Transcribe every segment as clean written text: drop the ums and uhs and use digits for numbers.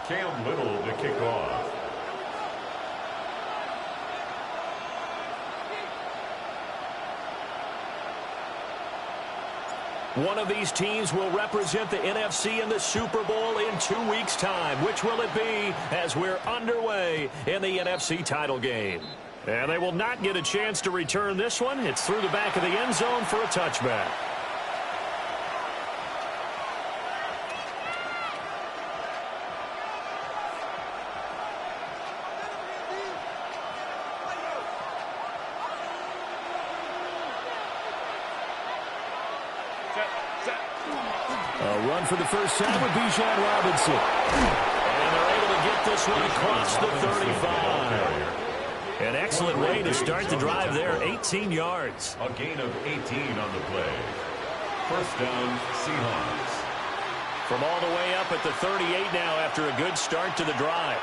Cam Little to kick off. One of these teams will represent the NFC in the Super Bowl in 2 weeks' time. Which will it be as we're underway in the NFC title game? And they will not get a chance to return this one. It's through the back of the end zone for a touchback. A run for the first time with Bijan Robinson. And they're able to get this one across the 35. An excellent way to start the drive there, 18 yards. A gain of 18 on the play. First down, Seahawks. From all the way up at the 38 now after a good start to the drive.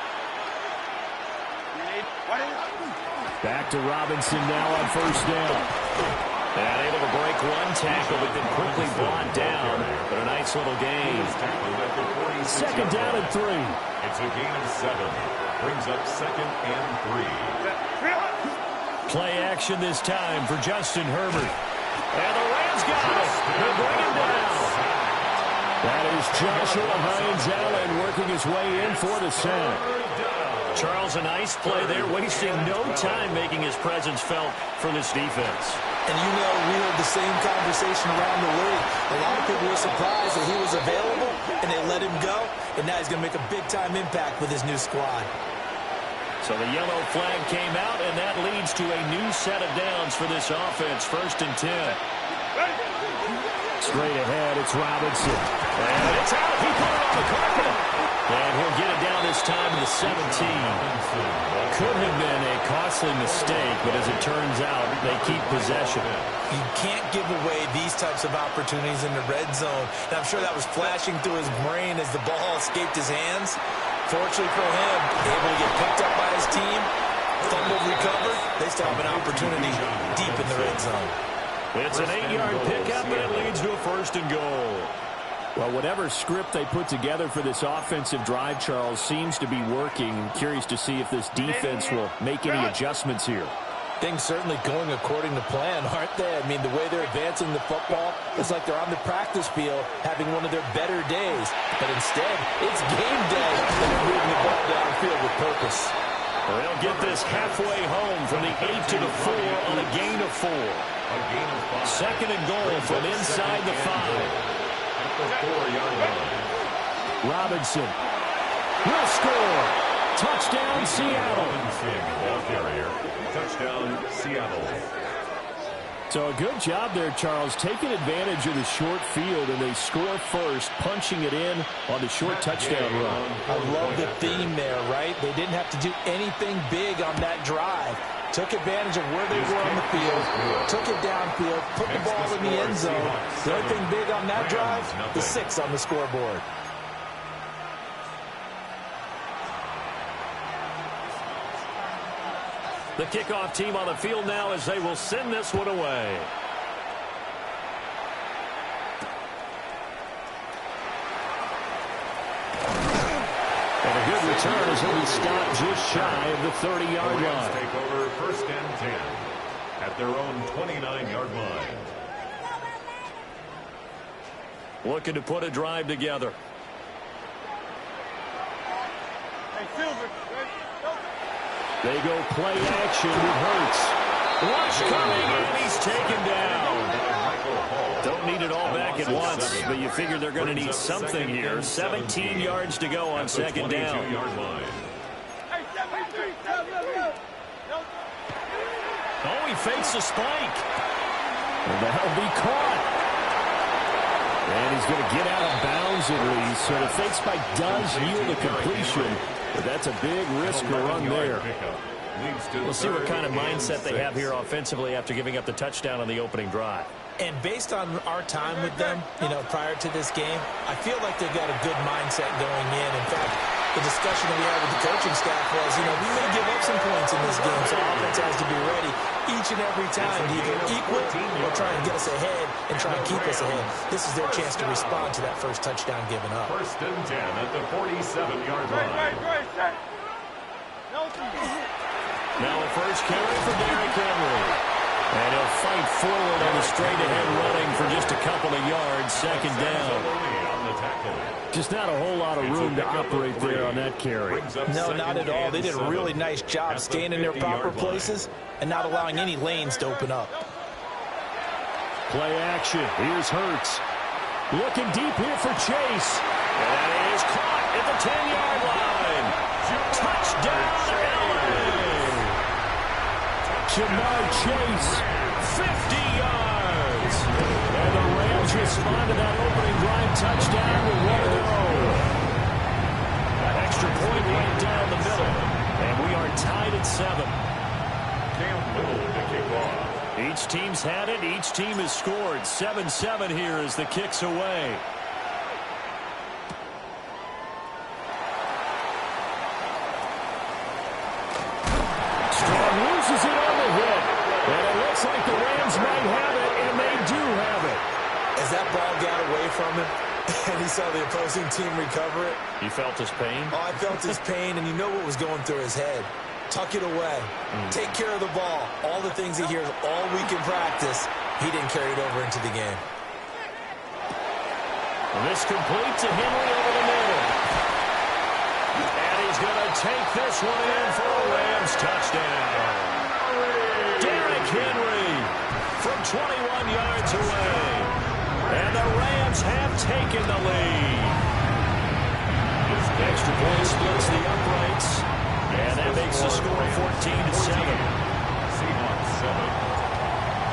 Back to Robinson now on first down. And able to break one tackle, but then quickly brought down. But a nice little gain. Second down and 3. It's a gain of 7. Brings up second and 3. Play action this time for Justin Herbert. And the Rams got it. They bring him down. That is Joshua Hines-Allen working his way in for the sack. Charles, a nice play there, wasting no time making his presence felt for this defense. And you know, we heard the same conversation around the league. A lot of people were surprised that he was available, and they let him go. And now he's going to make a big-time impact with his new squad. So the yellow flag came out, and that leads to a new set of downs for this offense. First and 10. Straight ahead, it's Robinson. And it's out. He put it on the carpet. And he'll get it down this time to the 17. Could have been a costly mistake, but as it turns out, they keep possession. You can't give away these types of opportunities in the red zone. And I'm sure that was flashing through his brain as the ball escaped his hands. Fortunately for him, able to get picked up by his team, fumbled, recovered. They still have an opportunity deep in the red zone. It's an 8-yard pickup, and it leads to a first and goal. Well, whatever script they put together for this offensive drive, Charles, seems to be working. I'm curious to see if this defense will make any adjustments here. Things certainly going according to plan, aren't they? I mean, the way they're advancing the football, it's like they're on the practice field having one of their better days. But instead, it's game day, and they're moving the ball downfield with purpose. Well, they'll get this halfway home from the 8 to the 4 on a gain of 4. Second and goal from inside the 5. Robinson will score. Touchdown, Seattle. Ball carrier. Touchdown, Seattle. So a good job there, Charles, taking advantage of the short field, and they score first, punching it in on the short touchdown run. I love the theme there, right? They didn't have to do anything big on that drive. Took advantage of where they were on the field, took it downfield, put the ball in the end zone. The only thing big on that drive, the 6 on the scoreboard. The kickoff team on the field now as they will send this one away. And a good return as he'll be stopped just shy of the 30-yard line. Take over first and 10 at their own 29-yard line. Looking to put a drive together. They go play action with Hurts. Rush coming, and he's taken down. Don't need it all back at once, but you figure they're going to need something here. 17 yards to go on second down. Oh, he fakes a spike. And that'll be caught. And he's going to get out of bounds at least. So the fake spike does yield a completion, but that's a big risk to run there. We'll see what kind of mindset they have here offensively after giving up the touchdown on the opening drive. And based on our time with them, you know, prior to this game, I feel like they've got a good mindset going in. In fact, the discussion that we had with the coaching staff was, you know, we may give up some points in this game, so offense has to be ready each and every time to either equal or try and get us ahead and try and keep us ahead. This is their chance to respond to that first touchdown given up. First and 10 at the 47-yard line. Now a first carry for Derrick Henry. And he'll fight forward on the straight-ahead running for just a couple of yards, second down. Just not a whole lot of room to operate there on that carry. No, not at all. They did a really nice job staying in their proper places and not allowing any lanes to open up. Play action. Here's Hurts. Looking deep here for Chase. And that is caught at the 10-yard line. Touchdown, LA. Jamar Chase, 50 yards. And the Rams respond to that opening drive touchdown with one of their own. That extra point right down the middle. And we are tied at 7. Cam Little to kick off. Each team's had it. Each team has scored. 7-7 here as the kick's away. Strong loses it on the hit. And it looks like the Rams might have it, and they do have it. As that ball got away from him and he saw the opposing team recover it. You felt his pain? Oh, I felt his pain, and you know what was going through his head. Tuck it away. Take care of the ball. All the things he hears all week in practice, he didn't carry it over into the game. This complete to Henry over the middle. And he's going to take this one in for a Rams touchdown. Derrick Henry from 21 yards away. And the Rams have taken the lead. Extra point splits the uprights. And that makes the score 14-7. Seahawks 7.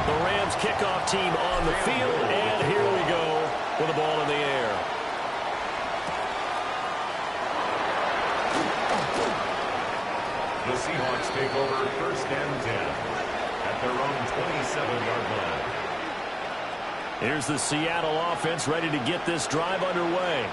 The Rams kickoff team on the field. And here we go with the ball in the air. The Seahawks take over first and 10 at their own 27-yard line. Here's the Seattle offense ready to get this drive underway.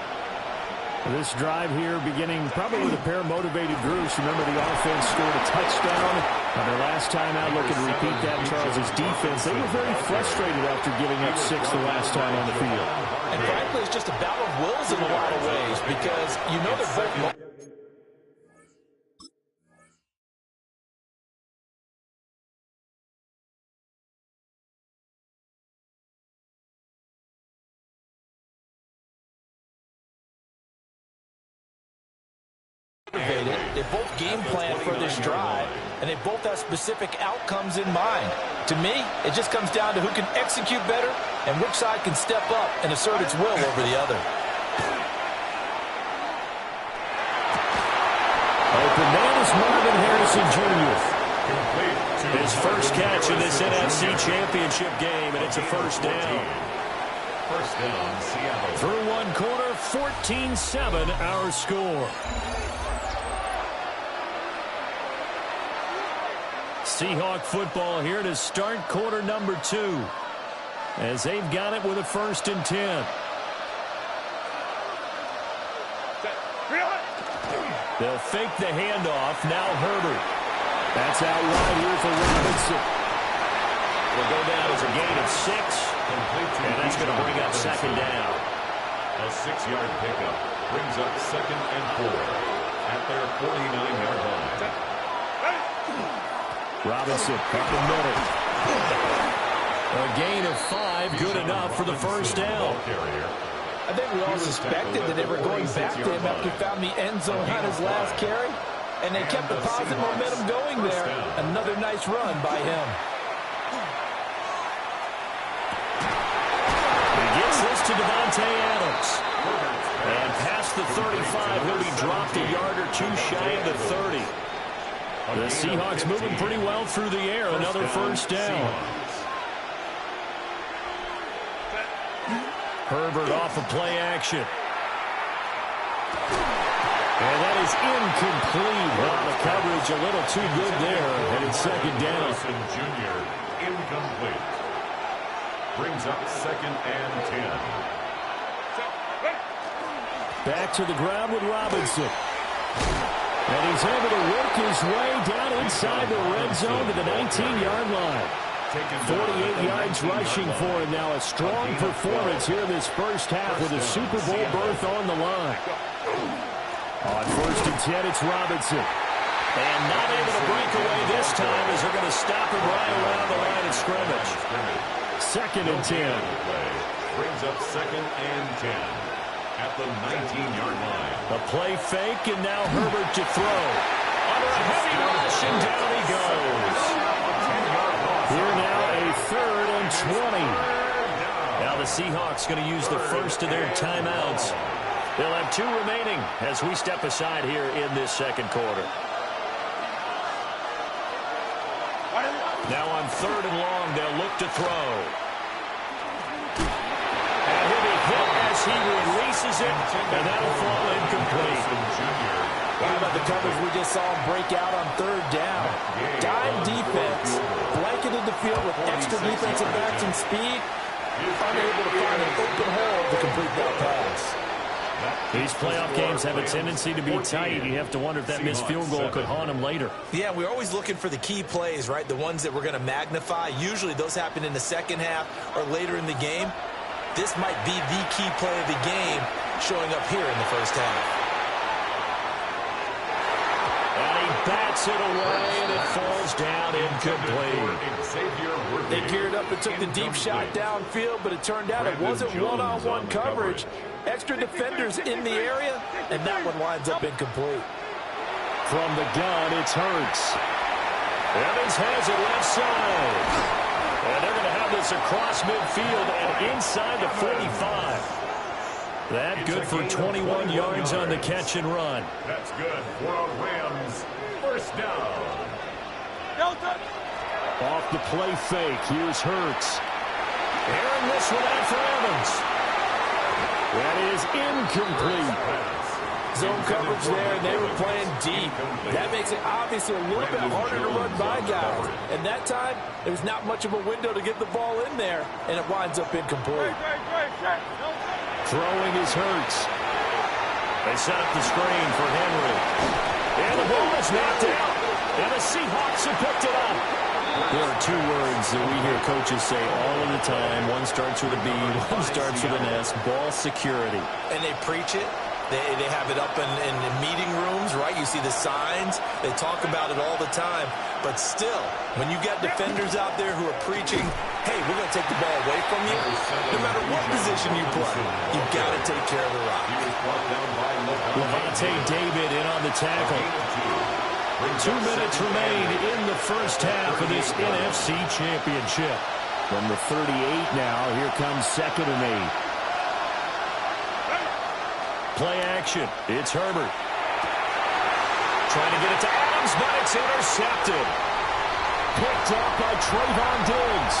This drive here beginning probably with a pair of motivated groups. Remember, the offense scored a touchdown on their last time out. Looking to repeat that in Charles' defense. They were very frustrated after giving up 6 the last time on the field. And frankly, it's just a battle of wills in a lot of ways because you know they're both motivated. They both game plan for this drive, and they both have specific outcomes in mind. To me, it just comes down to who can execute better and which side can step up and assert its will over the other. Open man is Marvin Harrison Jr. His first catch in this NFC Championship game, and it's a first down. First down, Seattle. Through one quarter, 14-7 our score. Seahawk football here to start quarter number 2. As they've got it with a first and 10. They'll fake the handoff. Now Herbert. That's out wide here for Robinson. Will go down as a gain of 6. And that's going to bring up second down. A 6-yard pickup brings up second and 4 at their 49-yard line. Robinson up the middle. A gain of 5, good enough for the first down. I think we all suspected that they were going back to him after he found the end zone on his last carry, and they kept the positive momentum going there. Another nice run by him. He gets this to Devontae Adams. And past the 35, he'll be dropped a yard or 2 shy of the 30. The Seahawks moving pretty well through the air. Another first down. Herbert off of play action. And that is incomplete. Well, the coverage a little too good there. And it's second down. Harrison Jr. incomplete. Brings up second and 10. Back to the ground with Robinson. And he's able to work his way down inside the red zone to the 19-yard line. 48 yards rushing for him now. A strong performance here in this first half with a Super Bowl berth on the line. On 1st and 10, it's Robinson. And not able to break away this time as they're going to stop him right around the line of scrimmage. 2nd and 10. Brings up 2nd and 10 at the 19-yard line. A play fake, and now Herbert to throw. Under a heavy rush, and down he goes. Here now a 3rd and 20. Now the Seahawks going to use the first of their timeouts. They'll have 2 remaining as we step aside here in this second quarter. Now on 3rd and long, they'll look to throw. And he'll be hit as he releases it, and that'll fall incomplete. How about the coverage we just saw him break out on 3rd down? Dime defense, blanketed the field with extra defensive backs and speed, unable to find an open hole to complete that pass. These playoff games have a tendency to be tight. You have to wonder if that missed field goal could haunt him later. Yeah, we're always looking for the key plays, right? The ones that we're going to magnify. Usually those happen in the second half or later in the game. This might be the key play of the game showing up here in the first half. And he bats it away, and it falls down incomplete. They geared up and took the deep shot downfield, but it turned out it wasn't one-on-one coverage. Extra defenders in the area, and that one winds up incomplete. From the gun, it's Hurts. Evans has it left side. And they're going to have this across midfield and inside the 45. That good for 21 yards on the catch and run. That's good for a Rams first down. Off the play fake, here's Hurts. Airing this one out for Evans. That is incomplete. Zone coverage there, and they were playing deep. That makes it obviously a little bit harder to run by guys. And that time, there's not much of a window to get the ball in there, and it winds up incomplete. Throwing is Hurts. They set up the screen for Henry. And the ball is knocked out. And the Seahawks have picked it up. There are 2 words that we hear coaches say all of the time. One starts with a B, one starts with an S. Ball security. And they preach it. They have it up in meeting rooms, right? You see the signs. They talk about it all the time. But still, when you got defenders out there who are preaching, hey, we're going to take the ball away from you, no matter what position you play, you've got to take care of the rock. Levante David in on the tackle. 2 minutes remain in the first half of this NFC Championship. From the 38 now, here comes 2nd and 8. Play action. It's Herbert. Trying to get it to Adams, but it's intercepted. Picked up by Trayvon Diggs.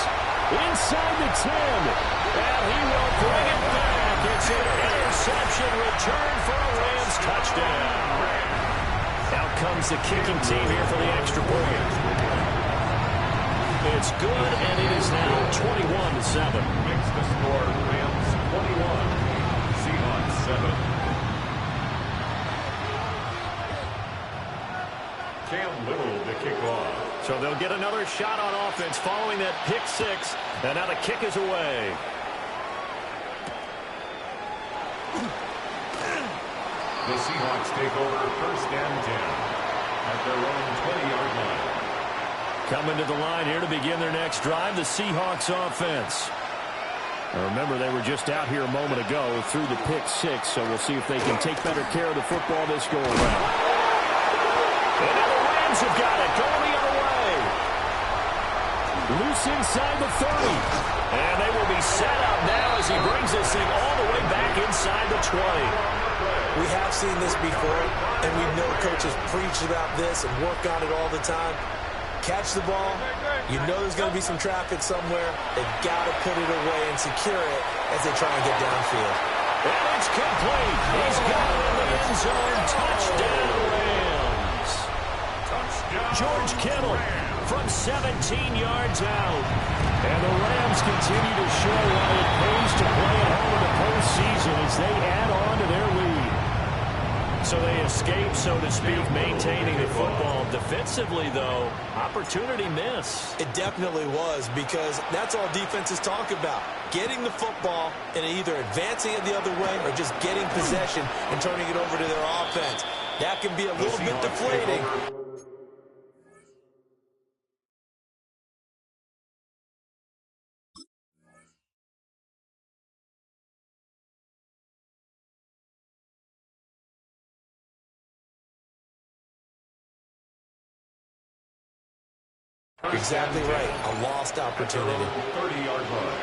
Inside the 10. And he will bring it back. It's an interception return for a Rams touchdown. Out comes the kicking team here for the extra point. It's good, and it is now 21-7. Makes the score Rams 21, Seahawks 7. Cam Little to kick off. So they'll get another shot on offense following that pick 6. And now the kick is away. The Seahawks take over 1st and 10 at their own 20-yard line. Coming to the line here to begin their next drive, the Seahawks offense. Now remember, they were just out here a moment ago through the pick 6, so we'll see if they can take better care of the football this go around. And now the Rams have got it, going the other way. Loose inside the 30. And they will be set up now as he brings this thing all the way back inside the 20. We have seen this before, and we know coaches preach about this and work on it all the time. Catch the ball. You know there's going to be some traffic somewhere. They've got to put it away and secure it as they try and get downfield. And it's complete. He's got it in the end zone. Touchdown, Rams. George Kittle from 17 yards out. And the Rams continue to show why it pays to play at home in the postseason as they add on to their lead. So they escape, so to speak, maintaining the football. Defensively, though, opportunity miss. It definitely was, because that's all defenses talk about. Getting the football and either advancing it the other way or just getting possession and turning it over to their offense. That can be a little bit deflating. Exactly right. A lost opportunity. 30-yard line.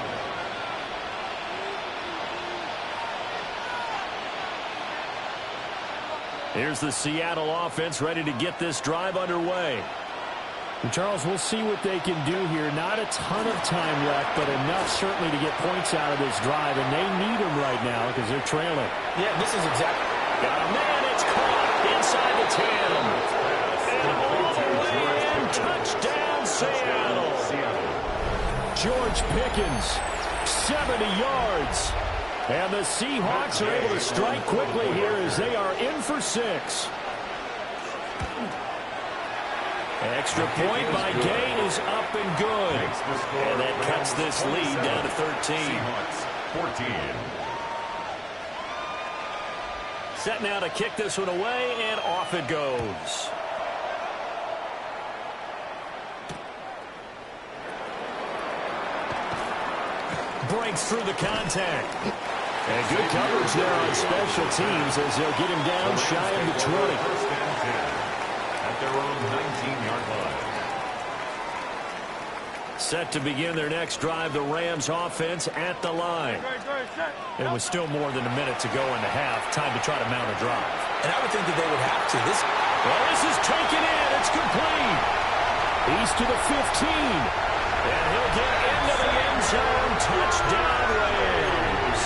Here's the Seattle offense ready to get this drive underway. And Charles, we'll see what they can do here. Not a ton of time left, but enough certainly to get points out of this drive, and they need them right now because they're trailing. Yeah, this is exactly. Got a man. It's caught inside the 10. And all the way in. Touchdown, Seattle. George Pickens, 70 yards. And the Seahawks are able to strike quickly here as they are in for 6. Extra point by Gay is up and good. And that cuts this lead down to 13. 14. Set now to kick this one away, and off it goes. Breaks through the contact. And good coverage there on special teams as they'll get him down shy of the 20. First and 10 at their own 19-yard line. Set to begin their next drive, the Rams offense at the line. It was still more than a minute to go in the half. Time to try to mount a drive. And I would think that they would have to. Well, this is taken in. It's complete. He's to the 15. And he'll get into the end zone. Touchdown, Rams.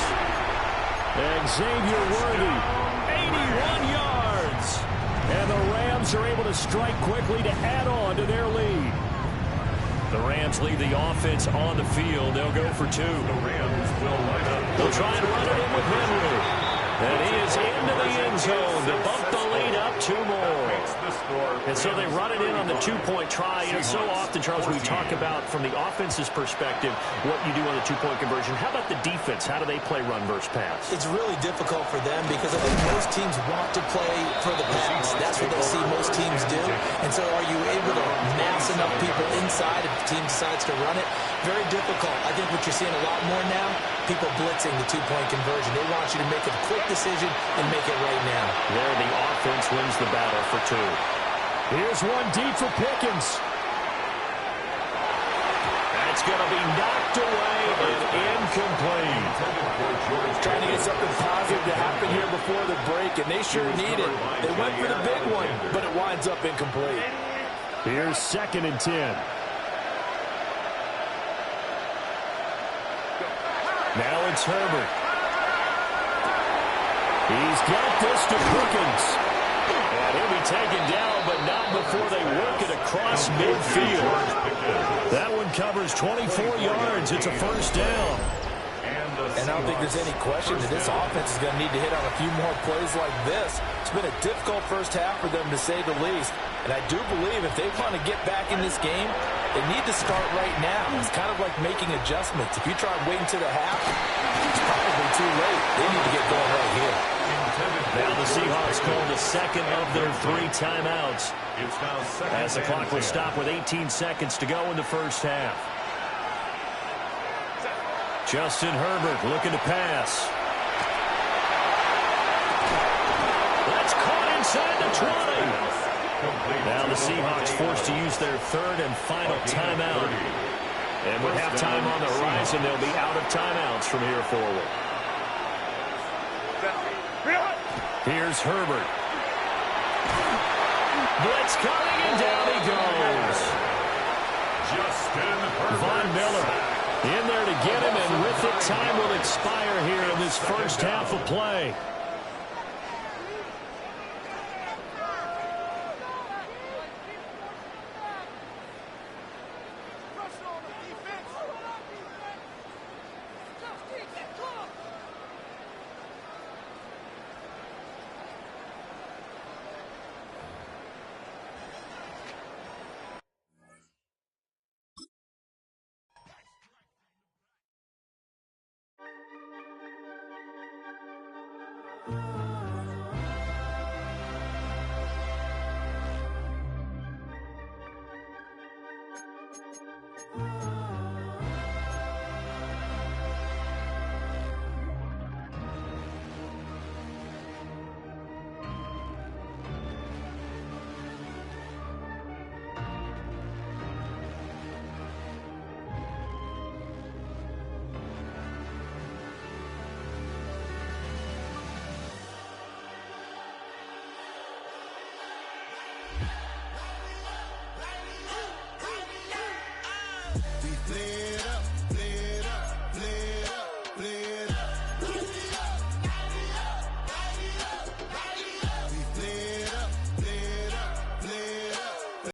And Xavier Worthy, 81 yards. and the Rams are able to strike quickly to add on to their lead. The Rams leave the offense on the field. They'll go for 2. The Rams will line up. They'll try and run it in with Henry. And he is into the end zone to bump the lead up 2 more. And so they run it in on the 2-point try. And so often, Charles, we talk about from the offense's perspective what you do on the 2-point conversion. How about the defense? How do they play run versus pass? It's really difficult for them because I think most teams want to play for the pass. That's what they see most teams do. And so are you able to mass enough people inside if the team decides to run it? Very difficult. I think what you're seeing a lot more now, people blitzing the 2-point conversion. They want you to make a quick decision and make it right now. There, the offense wins the battle for 2. Here's one deep for Pickens. That's going to be knocked away and incomplete. Trying to get something positive to happen here before the break, and they sure need it. They went for the big one, but it winds up incomplete. Here's 2nd and 10. Now it's Herbert. He's got this to Pickens. And he'll be taken down, but not before they work it across midfield. That one covers 24 yards. It's a first down. And I don't think there's any question that this offense is going to need to hit on a few more plays like this. It's been a difficult first half for them, to say the least. And I do believe if they want to get back in this game, they need to start right now. It's kind of like making adjustments. If you try waiting to the half, it's probably too late. They need to get going right here. Now the Seahawks call the second of their 3 timeouts as the clock will stop with 18 seconds to go in the first half. Justin Herbert looking to pass. That's caught inside the 20. Now the Seahawks forced to use their 3rd and final timeout. And with halftime on the horizon, they'll be out of timeouts from here forward. Here's Herbert. Blitz coming, and down he goes. Von Miller in there to get him, and with it, time will expire here in this first half of play.